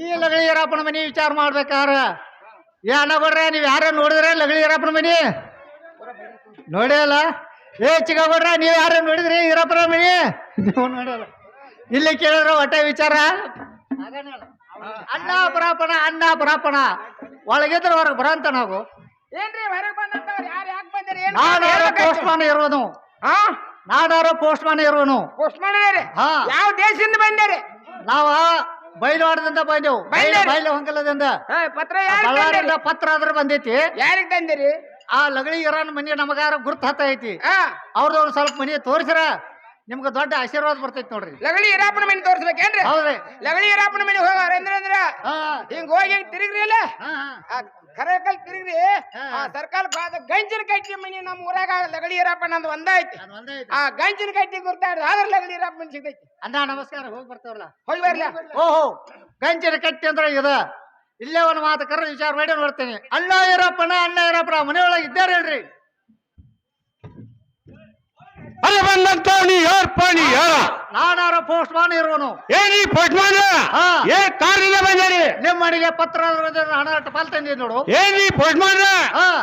ಈ ಲಗಳಿ ಈರಪ್ಪನ ಮನಿ ವಿಚಾರ ಮಾಡ್ಬೇಕಾರ ಅಣ್ಣಗೌಡ್ರೆ ನೀವ್ ಯಾರ ನೋಡಿದ್ರೆ ಲಗಳಿ ಈರಪ್ಪನ ಮನಿ ನೋಡಿ ಅಲ್ಲ. ಚಿಕ್ಕಗೌಡ್ರ ನೀವ್ ಯಾರ ನೋಡಿದ್ರಿ ಈರಪ್ಪನ ಮನಿ ನೀವು ನೋಡಲ್ಲ. ಇಲ್ಲಿ ಕೇಳಿದ್ರ ಹೊಟ್ಟೆ ವಿಚಾರ ಅಣ್ಣ ಬರಾಪಣ ಅಣ್ಣ ಬರಾಪಣ ಒಳಗಿದ್ರ ಹೊರಗೆ ಬರಂತ ನಾವು ನಾನಾರು ಪೋಸ್ಟ್ ಮ್ಯಾನ್ ಇರೋನು ನಾನಾರು ಪೋಸ್ಟ್ ಮ್ಯಾನ್ ಇರೋನು ಯಾವ ದೇಶದಿಂದ ಬಂದಿರಿ? ನಾವ ಬೈಲವಾಡದಿಂದ ಬಂದೆವು. ಬೈಲ ಹೊಂಗಲದಿಂದ ಬಳ್ಳಾರಿಯಿಂದ ಪತ್ರ ಆದ್ರೆ ಬಂದೈತಿ. ಯಾರಿಗ್ ತಂದಿರಿ? ಆ ಲಗಳಿ ಇರಾನ್ ಮನಿ ನಮಗಾರ ಗುರ್ತ ಹತ್ತೈತಿ. ಅವ್ರದವ್ರು ಸ್ವಲ್ಪ ಮನಿ ತೋರಿಸ್ರ ನಿಮ್ಗ ದೊಡ್ಡ ಆಶೀರ್ವಾದ ಬರ್ತೈತಿ ನೋಡ್ರಿ. ಲಗಳಿ ಈರಪ್ಪನ ಮನಿ ತೋರಿಸ್ಬೇಕೇನ್ರಿ? ಹೌದ್ರಿ. ಲಗಳಿ ಈರಪ್ಪನ ಮನಿ ಹೋಗಾರ ಅಂದ್ರ ಹಿಂಗ ಹೋಗಿ ತಿರುಗ್ರಿ ಇಲ್ಲ ಕರೆ ಕಲ್ ತಿರುಗ್ರಿ. ಸರ್ಕಾರ ಗಂಜಿನ ಕಟ್ಟಿ ಮನಿ ನಮ್ ಊರಾಗ ಲಗಳಿ ಈರಪ್ಪನ ಅಂದ್ ಒಂದ ಐತಿ. ಆ ಗಂಜಿನ ಕಟ್ಟಿ ಗುರ್ತಾಡ್ದ ಆದ್ರ ಲಗಳಿ ಈರಪ್ಪ ಮನಿ ಸಿಗ್ತೈತಿ. ಅಣ್ಣ ನಮಸ್ಕಾರ. ಹೋಗಿ ಬರ್ತಾವಲ್ಲ ಹೋಗಿ ಬರ್ಲ. ಓಹೋ ಗಂಜಿನ ಕಟ್ಟಿ ಅಂದ್ರ ಇದ ಇಲ್ಲೇ ಒಂದು ಮಾತು ಕರ ವಿಚಾರ ಮಾಡಿ ನೋಡ್ತೇನೆ. ಅಣ್ಣ ಈರಪ್ಪನ ಅಣ್ಣ ಈರಪ್ಪನ ಮನೆಯೊಳಗೆ ಇದ್ದಾರೆ ಹೇಳ್ರಿ. ಅಲ್ಲ ಬಂದಂತ ನೀ ಯಾರಪ್ಪ? ನೀ ಯಾರ? ನಾನಾರ ಪೋಸ್ಟ್ ಮ್ಯಾನ್ ಇರೋನು. ಏನಿ ಪೋಸ್ಟ್ ಮ್ಯಾನ್? ಏ ಕಾರಿಂದ ಬಂದಿರಿ? ನಿಮ್ಮ ಮನೆಗೆ ಪತ್ರ ಹಣ ಟಪಾಲ್ ತಂದಿದ್ ನೋಡು. ಏನಿ ಪೋಸ್ಟ್ ಮ್ಯಾನ್?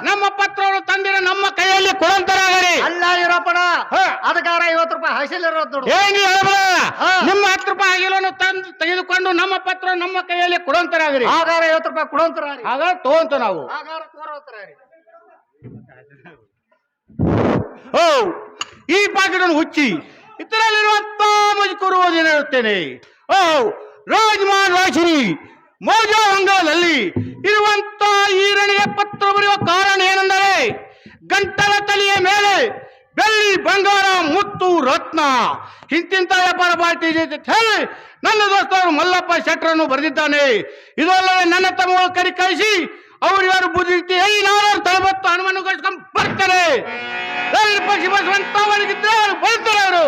ನಮ್ಮ ಪತ್ರಗಳು ತಂದಿರ ನಮ್ಮ ಕೈಯಲ್ಲಿ ಕೊಡಂತರಾಗರಿ. ಅಲ್ಲ ಇರಪ್ಪಣ ಅದಕ್ಕಾರ 50 ರೂಪಾಯಿ ಹಸಿಲಿರೋದು ನೋಡು. ಏನಿ ನಿಮ್ಮ 10 ರೂಪಾಯಿ ಆಗಿಲ್ಲ ತಂದು ತೆಗೆದುಕೊಂಡು ನಮ್ಮ ಪತ್ರ ನಮ್ಮ ಕೈಯಲ್ಲಿ ಕೊಡಂತರಾಗರಿ. ಆಗಾರ 50 ರೂಪಾಯಿ ಕೊಡಂತರಾರಿ. ಆಗ ತಗೊಂತ ನಾವು ಆಗಾರ ತೋರೋತರಾರಿ. ಓ ಈ ಪಾಕೆಟನ್ನು ಹುಚ್ಚಿ ಇದರಲ್ಲಿರುವಂತ ಮಜಕೂರು ಓದಿ ಹೇಳುತ್ತೇನೆ. ಓ ರಾಜಮಾನ್ ರಾಶಿನಿ ಮೋಜಾ ಹೊಂಗಲದಲ್ಲಿ ಇರುವಂತ ಈರನಿಗೆ ಪತ್ರ ಬರೆಯುವ ಕಾರಣ ಏನೆಂದರೆ ಗಂಟಲ ತಲೆಯ ಮೇಲೆ ಬೆಳ್ಳಿ ಬಂಗಾರ ಮುತ್ತು ರತ್ನ ಇಂತಿಂತ ವ್ಯಾಪಾರ ಪಾರ್ಟಿ ಹೇಳಿ ನನ್ನ ದೋಸ್ತರು ಮಲ್ಲಪ್ಪ ಶೆಟ್ಟರನ್ನು ಬರೆದಿದ್ದಾನೆ. ಇದಲ್ಲದೆ ನನ್ನ ತಮ್ಮಗಳು ಕರಿ ಕಳಿಸಿ ಅವ್ರು ಯಾರು ಬುದ್ಧಿ ನಾನು ತಳಬತ್ತು ಹನುಮನ್ನು ಕಳ್ಸ್ಕೊಂಡ್ ಬರ್ತಾರೆ. ಪಕ್ಷಿ ಬಸವಂತ ಅವರಿಗಿದ್ರೆ ಅವ್ರು ಬರ್ತಾರೆ. ಅವರು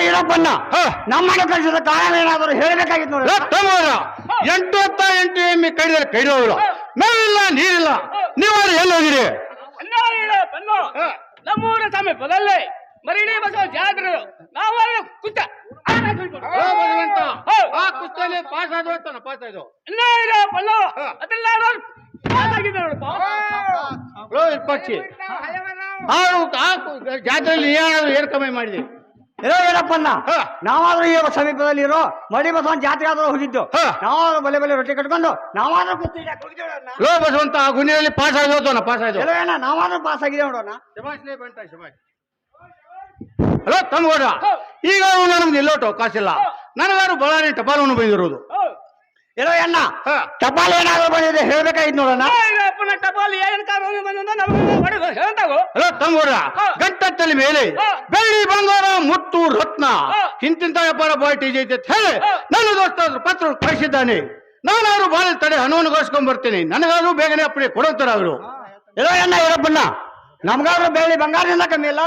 ಈರಪ್ಪನ್ನ ನಮ್ಮ ಮನೆ ಕಳಿಸಿದ ಕಾರಣ ಏನಾದರೂ ಹೇಳಬೇಕಾಗಿತ್ತು ನೋಡಿ. 8 ಎಮ್ಮೆ ಕಡಿದರೆ ಕೈದವರು ಮೇಲಿಲ್ಲ ನೀರಿಲ್ಲ. ನೀವು ಎಲ್ಲಿ ಹೋಗಿರಿ? ನಮ್ಮೂರ ಸಮೀಪದಲ್ಲಿ ಮರಿಡಿ ಬಸವ ಜಾತ್ರೆ ನಾವು ಕುತ್ತ ಓ ಭಗವಂತ, ಆ ಕುಸ್ತಿಯಲ್ಲಿ ಪಾಸ್ ಆದೋ ಪಾಸ್ ಆಯ್ತು. ಓ ಪಕ್ಷಿ ಜಾತ್ರೆಯಲ್ಲಿ ಏನ್ ಕಮ್ಮಿ ಮಾಡಿದ್ವಿ? ಏನೋ ಏನಪ್ಪನ್ನ ಹಾ. ನಾವಾದ್ರೂ ಈ ಸಮೀಪದಲ್ಲಿ ಇರೋ ಮಡಿ ಬಸವನ್ ಜಾತ್ರೆ ಆದ್ರೂ ಹೋಗಿದ್ದು ಹಾ. ನಾವಾದ್ರೂ ಬಲೆ ಬಲೆ ರೊಟ್ಟಿ ಕಟ್ಕೊಂಡು ನಾವಾದ್ರೂ ಕುಸ್ತಿ ಹಿಡ್ಯಾಕ್ ಹೋಗಿದ್ದೇವೆ ಅಣ್ಣ. ಲೋ ಬಸವಂತ, ಆ ಗುಣಿಯಲ್ಲಿ ಪಾಸ್ ಆಗೋತನ ಪಾಸ್ ಆಯ್ತು. ಎಲ್ಲೋ ಏನ ನಾವಾದ್ರೂ ಪಾಸ್ ಆಗಿದೆ ನೋಡೋಣ. ಶಬಾಷ್ಲೇ ಬಂಟ ಶಬಾಷ್. ಹಲೋ ತಮ್ಗೋಡ, ಈಗ ನಮ್ಗೆ ಎಲ್ಲೋಟು ಕಾಸಿಲ್ಲ. ನನಗಾರು ಬಳ್ಳಾರಿ ಟಪಾಲನ್ನು ಬಂದಿರೋದು. ಎಲ್ಲೋ ಅಣ್ಣ ಹಾ. ಟಪಾಲ್ ಏನಾದ್ರೂ ಬಂದಿದೆ ಹೇಳ್ಬೇಕಾಗಿತ್ತು ನೋಡೋಣ. ಟಪಾಲ್ ಏನ್ ಕಾರಣ ಬಂದ ನಮ್ಗೆ ಹೇಳ್ತಾವು. ಹಲೋ ತಮ್ಗೋಡ, ಗಂಟತ್ತಲ್ಲಿ ಮೇಲೆ ಬೆಳ್ಳಿ ಬಂಗಾರ ಮುತ್ತು ರತ್ನ ಇಂತಿಂತ ವ್ಯಾಪಾರ ಬಾಟಿ ಐತೆ ಅಂತ ಹೇಳಿ ನನ್ನ ದೋಸ್ತ ಪತ್ರ ಕಳಿಸಿದ್ದಾನೆ. ನಾನಾದ್ರು ಬಾಳ ತಡೆ ಹಣವನ್ನು ಗಳಿಸ್ಕೊಂಡ್ ಬರ್ತೀನಿ. ನನಗಾದ್ರೂ ಬೇಗನೆ ಅಪ್ಪಣೆ ಕೊಡೋತಾರ ಅವರು. ಎಲ್ಲೋ ಅಣ್ಣ ಏನಪ್ಪನ್ನ ನಮ್ಗಾದ್ರೂ ಬೆಳ್ಳಿ ಬಂಗಾರದಿಂದ ಕಮ್ಮಿ ಇಲ್ಲ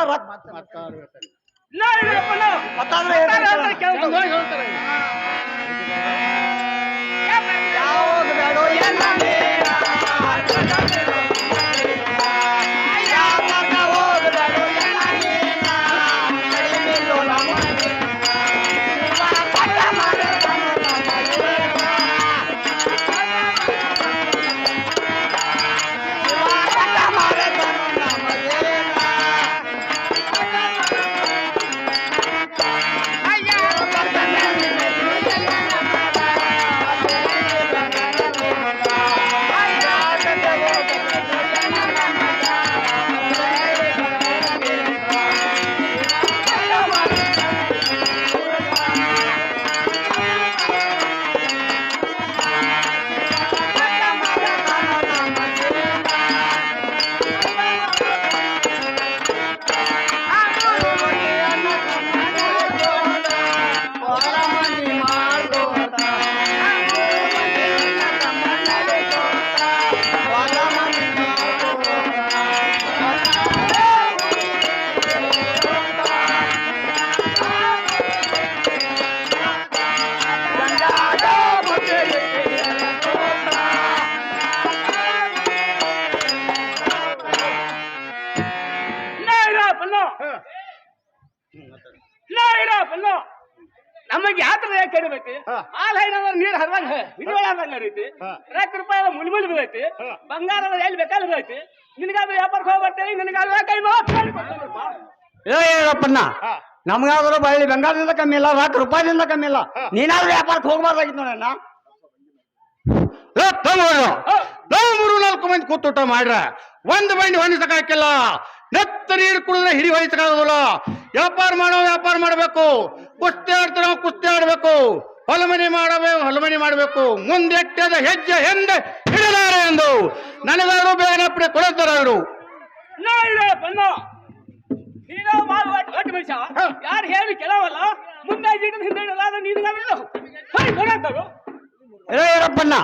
ಮತ್ತಾದ್ರೂ ಯಾವಾಗ ಬೇಡೋ ಎಲ್ಲ ನಮಗೆ ಯಾತ್ರೆ ಯಾಕೆ ಕಡಿಮೈತಿ ಹಾಲ್ ಹೈನವ ನೀರ್ ಹರಿದಂಗ ವಿಜಯವಾದಂಗ ಐತಿ. ₹1 ಮುಲ್ಮುಲ್ ಬೀಳೈತಿ. ಬಂಗಾರದ ಎಲ್ಲಿ ಬೇಕಾದ್ರೆ ಬೀಳೈತಿ. ನಿನಗಾದ್ರೂ ವ್ಯಾಪಾರಕ್ಕೆ ಹೋಗಿ ಬರ್ತೇನೆ, ನಿನಗಾದ್ರೂ ಏನಪ್ಪನ್ನ ನಮ್ಗಾದ್ರೂ ಬಳ್ಳಿ ಬಂಗಾರದಿಂದ ಕಮ್ಮಿ ಇಲ್ಲ ₹1 ಕಮ್ಮಿ ಇಲ್ಲ. ನೀನಾದ್ರೂ ವ್ಯಾಪಾರಕ್ಕೆ ಹೋಗ್ಬಾರ್ದಾಗಿತ್ತು ನೋಡಣ್ಣ. ನಾವು 3-4 ಮಂದಿ ಕೂತೂಟ ಮಾಡ್ರ ಒಂದ್ ಮಂದಿ ಹೊಂದಿಸಕಾಕಿಲ್ಲ. ನೆತ್ತ ನೀರು ಕುಡಿದ್ರೆ ಹಿಡಿ ಹೊಯ್ಸಕ್ಕಾಗೋದಿಲ್ಲ. ವ್ಯಾಪಾರ ಮಾಡಬೇಕು. ಕುಸ್ತಿ ಆಡ್ತಾರ ಕುಸ್ತಿ ಆಡ್ಬೇಕು. ಹೊಲಮನಿ ಮಾಡಬೇಕು. ಮುಂದೆಟ್ಟದ ಹೆಜ್ಜೆ ಹಿಂದೆ ಹಿಡಿದಾರೆ ಎಂದು ನನಗಾದ್ರು ಬೇಗನೆ ಕೊಡುತ್ತಾರೆ ಅವರು. ಯಾರು ಹೇಳಿ ಕೆಲವಲ್ಲ ಮುಂದೆ ಹಿಂದೆ ಏನಪ್ಪನ್ನ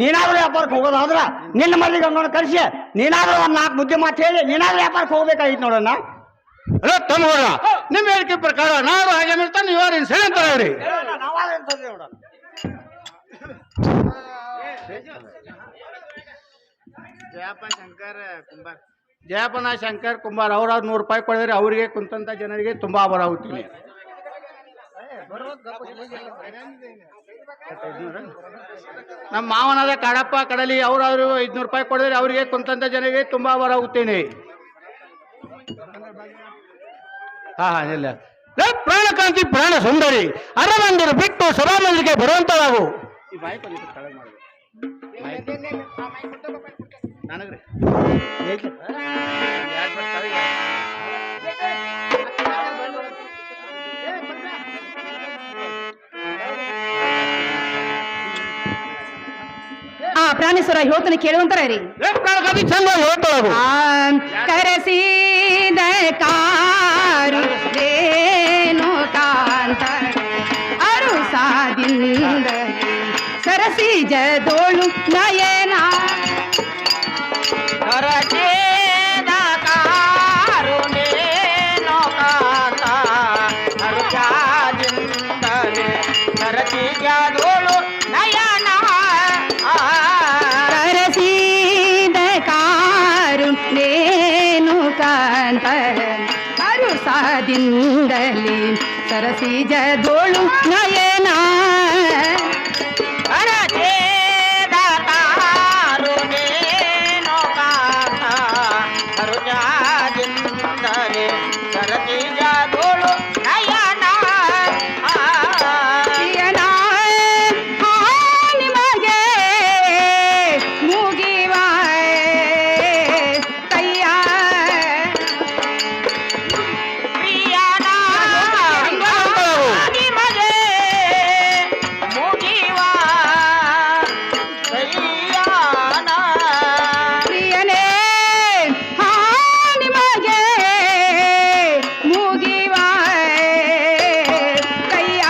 ನೀನಾದ್ರೂ ವ್ಯಾಪಾರಕ್ಕೆ ಹೋಗೋದಾದ್ರ ನಿನ್ನ ಮಲ್ಲಿ ಗಂಗನ ಕರ್ಸಿ ನೀನಾದ್ರೂ ಒಂದ್ 4 ಮುದ್ದೆ ಮಾತು ಹೇಳಿ ನೀನಾದ್ರೂ ವ್ಯಾಪಾರಕ್ಕೆ ಹೋಗ್ಬೇಕಾಗಿತ್ತು ನೋಡಣ್ಣ. ತಮ್ಮವ್ರ ನಿಮ್ಮ ಹೇಳಿಕೆ ಪ್ರಕಾರ ನಾವು ಹಾಗೆ ಮಾಡ್ತಾನೆ ನೀವಾರು ಸರಿ ಅಂತ ಹೇಳ್ರಿ. ಜಯಪನ ಶಂಕರ್ ಕುಂಬಾರ್ ಅವ್ರ ₹100 ಕೊಡಿದ್ರೆ ಅವರಿಗೆ ಕುಂತಂತ ಜನರಿಗೆ ತುಂಬಾ ಆಭಾರ ಆಗುತ್ತೀನಿ. ನಮ್ಮ ಮಾವನಾದ ಕಾಡಪ್ಪ ಕಡಲಿ ಅವರಾದ್ರು ₹500 ಕೊಡಿದ್ರೆ ಅವರಿಗೆ ಕುಂತಂತ ಜನರಿಗೆ ತುಂಬಾ ಆಭಾರ ಆಗುತ್ತೇನೆ. ಇಲ್ಲ ಪ್ರಾಣಕಾಂತಿ ಪ್ರಾಣ ಸುಂದರಿ ಅರಮಂದಿರು ಬಿಟ್ಟು ಸಭಾಮಂದಿಗೆ ಬರುವಂತವು. ನನಗ್ರಿ ಪ್ರಾಣೇಶ್ವರ ಹೇಳ್ತಾನೆ ಕೇಳುವಂತಾರ ರೀ. ಪ್ರಾಣಕಾಂತಿ ಚಂದ ಹೇಳ್ತಾವು. ಕರೆಸಿದ ಕಾರು ರೇಣು ಕಾಂತ ಅರುಸಾದಿಂದ ಸರಸಿ ಜದೋಳು ನಯನ ಕರಸಿದ ಕಾರು ರೇಣು ಕಾಂತ ಅರುಸಾದಿಂದಲೇ ಸರಸಿ ಜದೋಳು ನಯನ ಕರಸಿದ ಕಾರು ರೇಣು ಕಾಂತ ಅರುಸಾದಿಂದಲಿ ಸರಸಿಜದೋಳು ನಯನ ಪ್ರಿಯನ ನಿಮಗೆ ಮುಗಿವ ಕೈಯ ಪ್ರಿಯನೇ ನಿಮಗೆ ಮುಗಿವ ಕೈಯ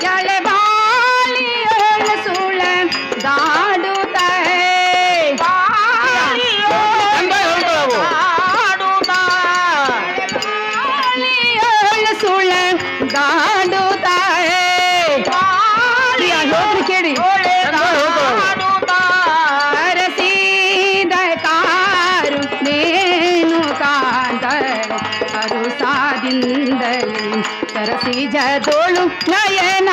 ಎಳೆ ಬಾಳಿಯೋಳ ಸುಳ ದಾಡುತ್ತೆ ಬಾಳಿಯೋಳ ಸುಳ ದಾಡುತ್ತೆ ಯೋಧರು ಕೇಳಿ ಅರಸಿದ ಕಾರು ನೇನು ಕಾಂತ ಅರುಸಾದಿಂದಲಿ ಸರಸಿಜದೋಳು ನಯನ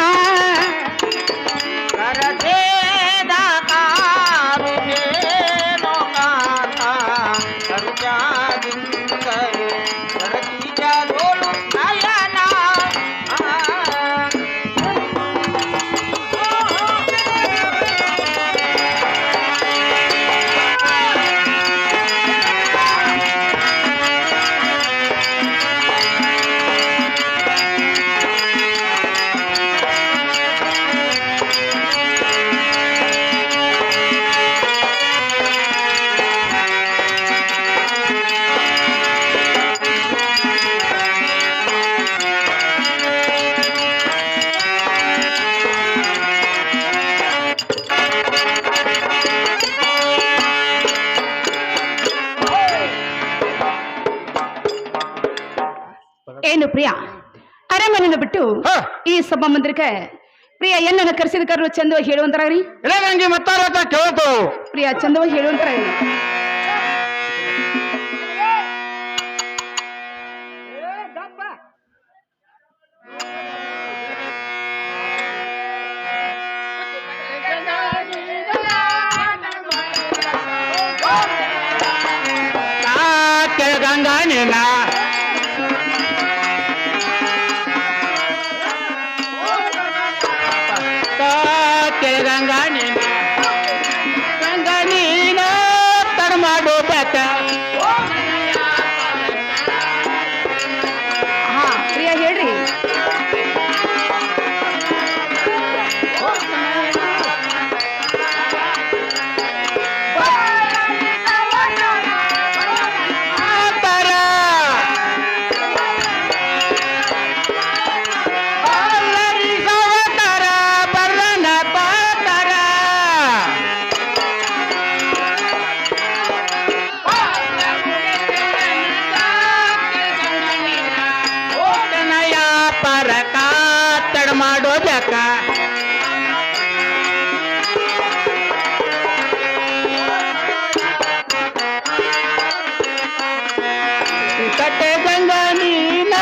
ಏನು ಪ್ರಿಯ ಅರಮನೆಯನ್ನು ಬಿಟ್ಟು ಈ ಸಭಾ ಮಂದಿರಕ್ಕೆ ಪ್ರಿಯ ಏನನ್ನ ಕರೆಸಿದ ಕರು ಚಂದವಾಗಿ ಹೇಳುವಂತರಾಗ್ರಿ ಇಲ್ಲ ನಂಗೆ ಮತ್ತಾರ ಕೇಳ್ತು ಪ್ರಿಯ ಚಂದವಾಗಿ ಹೇಳುವಂತರ ಗಂಗಾ ನೀನ ಗಂಗಾ ನೀನ ಗಂಗಾ ನೀನ ತಡ ಮಾಡೋ ಬೇಕ ಹಾ ಪ್ರಿಯ ಹೇಳ್ರಿ ಮಾಡೋ ಬೇಕ ಕಟ್ಟೆ ಗಂಗಾ ನೀನ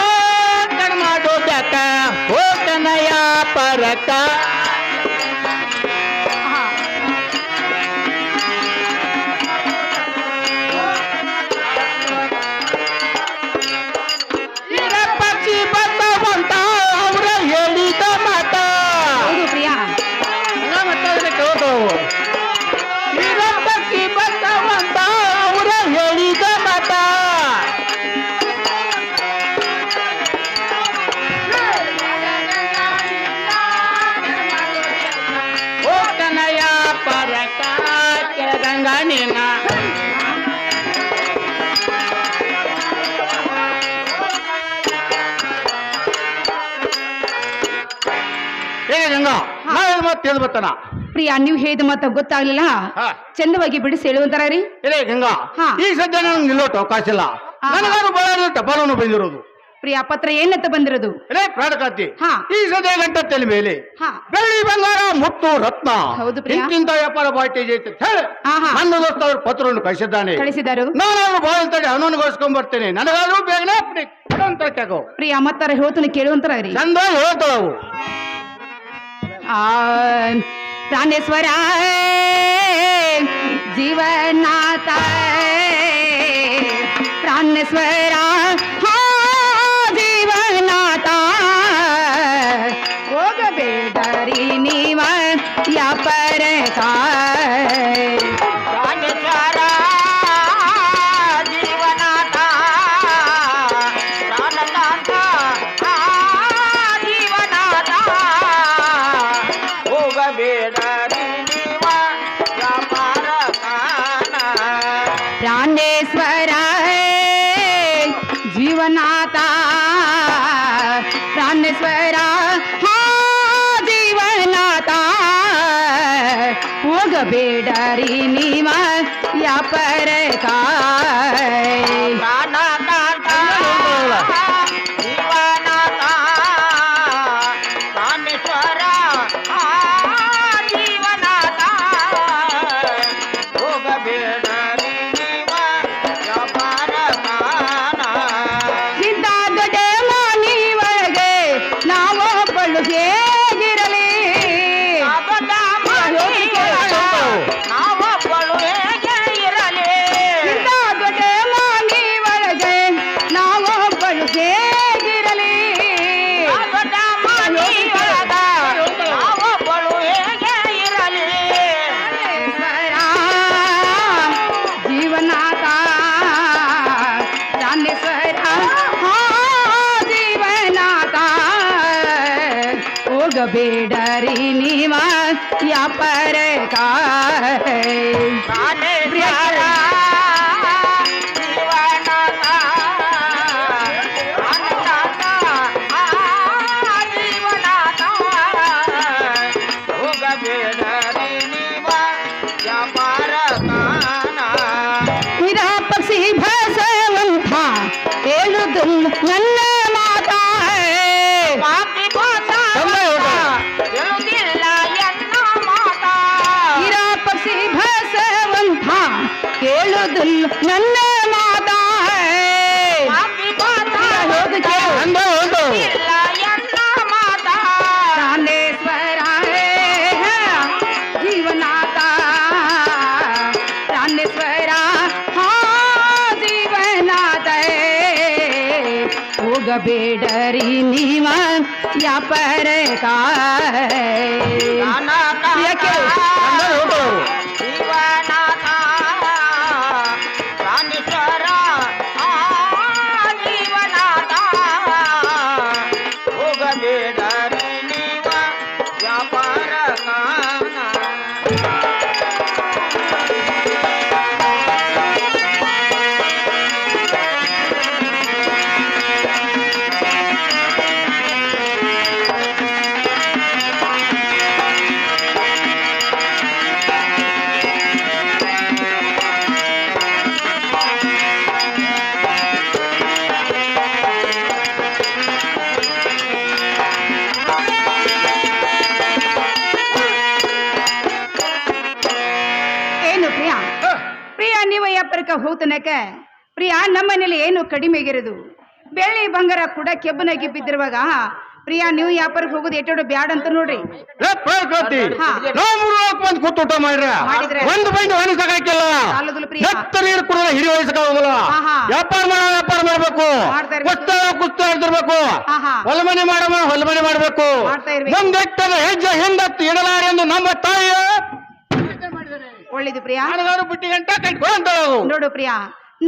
ತಡ ಮಾಡೋ ಬೇಕ ಹೋತನಯ ಪರಕ ಪಕ್ಷಿ ಬರ್ತವಂತ ಅವ್ರ ಹೇಳಿದ ಮಾತ ಹೌದು ಪ್ರಿಯ ಪಕ್ಷಿ ಬರ್ತವಂತ ಅವ್ರ ಹೇಳಿದ ಮಾತ ಹೋತನಯ ಪರಕ ಗಂಗಾ ನೀನ ತಿಳಿದು ಬರ್ತಾನ ಪ್ರಿಯ ನೀವು ಹೇಳಿದ ಮಾತ ಗೊತ್ತಾಗ್ಲಿಲ್ಲ ಚಂದವಾಗಿ ಬಿಡಿಸಿ ಹೇಳುವಂತಾರ ರೀ ಇಲ್ಲೇ ಗಂಗಾ ಹಾ. ಈ ಸದ್ಯ ನನಗೆ ನಿಲ್ಲೋಟ ಅವಕಾಶ ಇಲ್ಲ ನನಗಾರು ಬಹಳ ಟಪಾಲನ್ನು ಬಂದಿರೋದು ಪ್ರಿಯ ಪತ್ರ ಏನಂತ ಬಂದಿರೋದು? ರೇ ಪ್ರಾಣಕಾಂತಿ, ಹಾ. ಈ ಸದ್ಯ ಗಂಟೆ ತಲೆ ಮೇಲೆ ಹಾ. ಬೆಳ್ಳಿ ಬಂಗಾರ ಮುತ್ತು ರತ್ನ ಹೌದು ಪ್ರಿಯ. ಇಂತಿಂತ ವ್ಯಾಪಾರ ಬಾಟೇಜ್ ಐತೆ ಅಂತ ಹೇಳಿ ಆಹಾ. ನನ್ನ ದೋಸ್ತ ಅವ್ರ ಪತ್ರವನ್ನು ಕಳಿಸಿದ್ದಾನೆ. ಕಳಿಸಿದರು. ನಾನು ಬಾಯಿಲ್ ತಡೆ ಅವನನ್ಗೋಸ್ಕೊಂಡ್ ಬರ್ತೇನೆ. ನನಗಾದ್ರೂ ಬೇಗನೆ ಅಂತ ಕೇಳೋ ಪ್ರಿಯ ಮತ್ತಾರ ಹೇಳ್ತಾನೆ ಕೇಳುವಂತರ ರೀ. ಚಂದ ಹೇಳ್ತಾವು. ಪ್ರಾಣೇಶ್ವರ ಜೀವನಾಥ ಪ್ರಾಣೇಶ್ವರ ಜೀವನಾಥ ಹೋಗಬೇಡರಿ ನೀವ ಯಾಪರ ಪ್ರಾಣೇಶ್ವರ ಜೀವನಾಥ ಪ್ರಾಣೇಶ್ವರ ಜೀವನಾಥ ಹೋಗಬೇಡರಿ ನೀವ ಯಾಪರ ಬೇಡರಿ ನೀವ ಯಾಪರ ಪಕ್ಷಿ ಭಸವಂತ ಹೇಳುದು ನನ್ನ ಮಾತಾ ಕೇಳುದಿಲ್ಲ ನನ್ನ ಮಾತಾ ಪ್ರಾಣೇಶ್ವರ ಜೀವನಾಥ ಪ್ರಾಣೇಶ್ವರ ಜೀವನಾಥ ಹೋಗಬೇಡರಿ ನೀವ ಯಾಪರ ಹೋಗ್ತನಕ ಪ್ರಿಯ ನಮ್ಮನೇಲಿ ಏನು ಕಡಿಮೆ ಆಗಿರೋದು ಬೆಳ್ಳಿ ಬಂಗಾರ ಕೂಡ ಕೆಬ್ಬನಾಗಿ ಬಿದ್ದಿರುವಾಗ ಪ್ರಿಯ ನೀವು ವ್ಯಾಪಾರಕ್ಕೆ ಹೋಗೋದು ಎಟ್ಟೋಡು ಬ್ಯಾಡ ಅಂತ ನೋಡ್ರಿ. ಕೂತೂಟ ಮಾಡ್ರೆ ಒಂದು ಬೈಂಡ್ ಹೊನಿಸಕಾಕಿಲ್ಲ ನೀರು ಕೂಡ ಹಿಡಿ ವಹಿಸಕಾಗಲ್ಲ. ವ್ಯಾಪಾರ ಮಾಡ್ಬೇಕು, ಕುಸ್ತ ಹಿಡ್ದಿರ್ಬೇಕು, ಹೊಲಮನೆ ಹೊಲಮನೆ ಮಾಡ್ಬೇಕು. ಮುಂದೆಟ್ಟದ ಹೆಜ್ಜೆ ಹಿಂದತ್ತು ಇಡಲಾರೆ ಎಂದು ನಮ್ಮ ತಾಯಿಯ ಒಳ್ಳೇದು ಪ್ರಿಯ. ಬುಟ್ಟಿ ಗಂಟ ಕಟ್ಕೊಂತ ನೋಡು ಪ್ರಿಯ,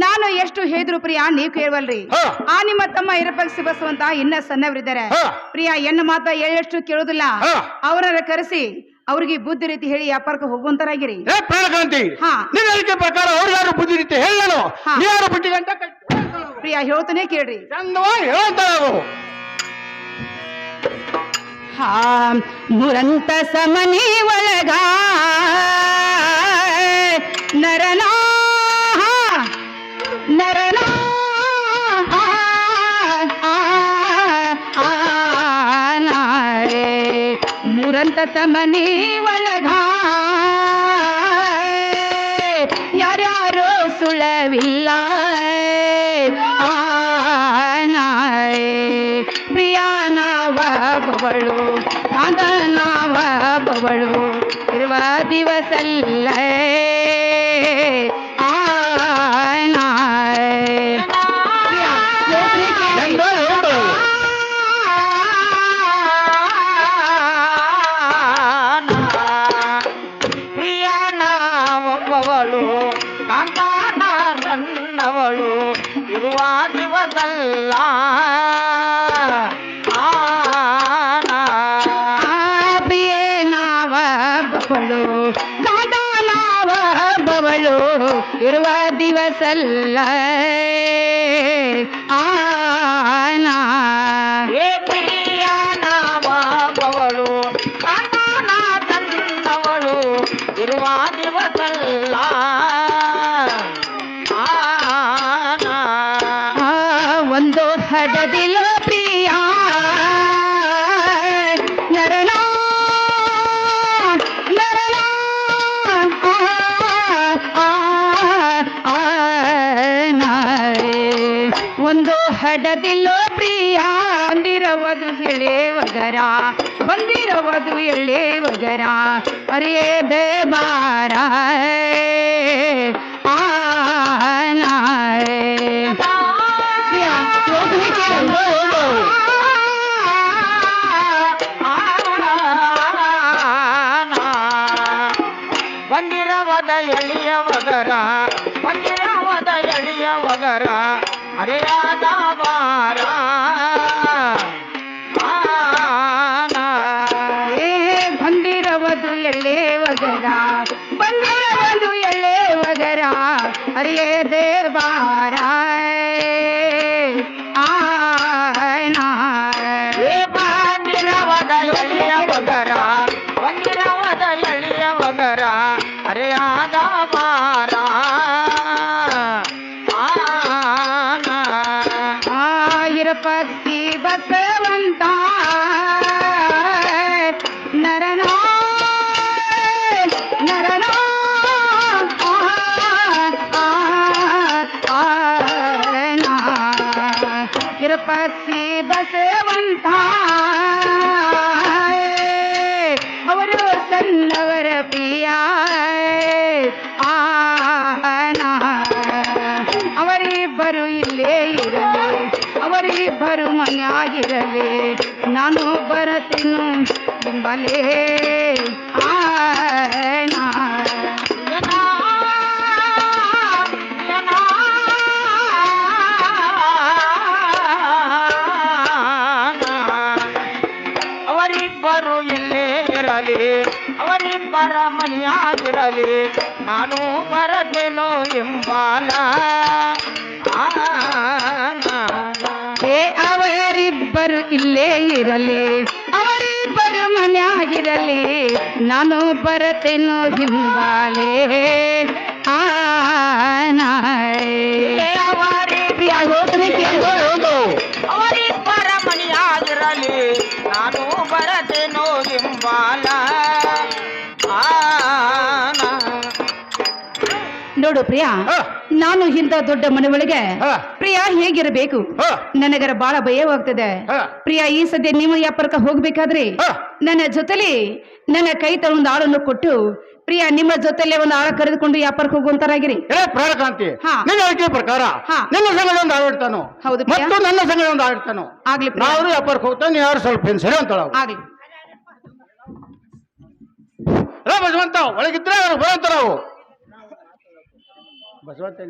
ನಾನು ಎಷ್ಟು ಹೇಳಿದ್ರು ಪ್ರಿಯ ನೀವು ಕೇಳವಲ್ರಿ. ಆ ನಿಮ್ಮ ತಮ್ಮ ಇರಪಕ್ಷಿ ಬಸವಂತ ಇನ್ನ ಸಣ್ಣವರಿದ್ದಾರೆ ಪ್ರಿಯ, ಎನ್ನ ಮಾತ ಎಳ್ಳಷ್ಟು ಕೇಳುದಿಲ್ಲ. ಅವರನ್ನ ಕರೆಸಿ ಅವ್ರಿಗೆ ಬುದ್ಧಿ ರೀತಿ ಹೇಳಿ ವ್ಯಾಪಾರಕ್ಕೆ ಹೋಗುವಂತರಾಗಿರಿ. ಪ್ರಾಣಕಾಂತಿ ನಿನ್ನ ಹೇಳಿಕೆ ಪ್ರಕಾರ ಅವ್ರು ಯಾರು ಬುದ್ಧಿ ರೀತಿ ಹೇಳೋ ಯಾರು ಬುಟ್ಟಿ ಗಂಟ ಪ್ರಿಯ ಹೇಳ್ತಾನೆ ಕೇಳ್ರಿ. ಚಂದವಾಗಿ ಹೇಳ್ತಾವು. ಮುರಂತ ಸಮನಿ ಒಳಗ ನರನಾ ನರನಾ ಊರಂತ ಮನೆ ಒಳಗ ಯಾರ್ಯಾರೋ ಸುಳವಿಲ್ಲ ಪ್ರಿಯಾನವ ಬವಳು ಕಾದನವ ಬವಳು ಇರುವ ದಿವಸಲ್ಲ ಪ್ರಿಯಾನವಳು ಕಾಂತಾನ ನನ್ನವಳು ಇರುವ ದಿವಸಲ್ಲ ಪ್ರಿಯೇನವ ಬವಳು ಕಾದನವ ಬವಳು ಇರುವ ದಿವಸಲ್ಲ ಪ್ರಿಯಾನವಳು ಕಾಂತಾನ ನನ್ನವಳು ಇರುವ ದಿವಸಲ್ಲ ಒಂದು ಹಡದಿಲ ಪ್ರಿಯ ನರನ ನರನ ಒಂದು ಹಡದಿಲ್ಲೋ ಪ್ರಿಯ ಬಂದಿರವದು ಎಳೆವಗರ ಬಂದಿರವದು ಎಳೆವಗರ ಅರೇ ಬೇಬಾರ ಬಂದಿರವದ ಎಳಿಯ ಮಗರ ಬಂದಿರವದ ಎಳಿಯ ಮಗರ ಅರೆಯಾದ ಬಾರ ಬಂದಿರವದು ಎಳೆವಗರ ಬಂದಿರವದು ಎಳೆವಗರ ಅರೇ ದೇವಾರ ಬಂದಿರವದ ಎಳಿಯ ಮಗರ ಬಂದಿರವದ ಎಳಿಯ ಮಗರ ಅರೆಯಾದ ಬಾರ ಪಕ್ಷಿ ಬಸವಂತ ನರನ ನರನ ಪಕ್ಷಿ ಬಸವಂತ ಅವರು ಸಣ್ಣವರ ಪ್ರಿಯ ಅವರಿಬ್ಬರು ಇಲ್ಲೇ ಇರಲಿ ಅವರಿಬ್ಬರು ಮನೆಯಾಗಿರಲಿ ನಾನು ಬರತೇನು ಬಿಂಬಲೇ ಅವರಿಬ್ಬರು ಇಲ್ಲೇ ಇರಲಿ ಅವರಿಬ್ಬರ ಮನೆಯಾಗಿರಲಿ ನಾನು ಬರತೇನೋ ಎಂಬಾಲ ಅವರಿಬ್ಬರು ಇಲ್ಲೇ ಇರಲಿ ಅವರಿಬ್ಬರು ಮನೆಯಾಗಿರಲಿ ನಾನು ಬರತೇನೋ ಹಿಂಬಾಲೆ ಅವರಿಬ್ಬರ ಮನೆಯಾಗಿರಲಿ ನಾನು ಬರತೇನೋ ಎಂಬಾಲ ನೋಡು ಪ್ರಿಯಾ ನಾನು ಇಂಥ ದೊಡ್ಡ ಮನೆ ಒಳಗೆ ಪ್ರಿಯಾ ಹೇಗಿರಬೇಕು ನನಗರ ಬಹಳ ಭಯವಾಗ್ತದೆ ಪ್ರಿಯಾ ಈ ಸದ್ಯ ನೀವು ವ್ಯಾಪಾರಕ್ಕೆ ಹೋಗ್ಬೇಕಾದ್ರೆ ನನ್ನ ಜೊತೆಲಿ ನನ್ನ ಕೈ ಒಂದು ಆಳನ್ನು ಕೊಟ್ಟು ಪ್ರಿಯಾ ನಿಮ್ಮ ಜೊತೆಲೆ ಒಂದು ಆಳ ಕರೆದುಕೊಂಡು ವ್ಯಾಪಾರಕ್ಕೆ ಹೋಗುವಂತರಾಗಿರಿ ಪ್ರಾಣಕಾಂತಿ ಹಾ. ನಿನ್ನ ಹೇಳಿಕೆ ಪ್ರಕಾರ ಹಾ. ನಿನ್ನ ಸಂಗಡ ಒಂದು ಆಡಿರ್ತಾನು ಹೌದು ಪ್ರಿಯಾ. ಮತ್ತು ನನ್ನ ಸಂಗಡ ಒಂದು ಆಡಿರ್ತಾನು ಆಗ್ಲಿ ಪ್ರಿಯಾ. ನಾವು ವ್ಯಾಪಾರಕ್ಕೆ ಹೋಗ್ತಾನೆ ಯಾರು ಸ್ವಲ್ಪ ಹೆನ್ಸರಿ ಅಂತಳ ಆಗ್ಲಿ ಬಸವಂತ ಒಳಗಿದ್ರೆ ಅವ್ರು ಬರಂತಾರ ಅವು ಬಸವಂತ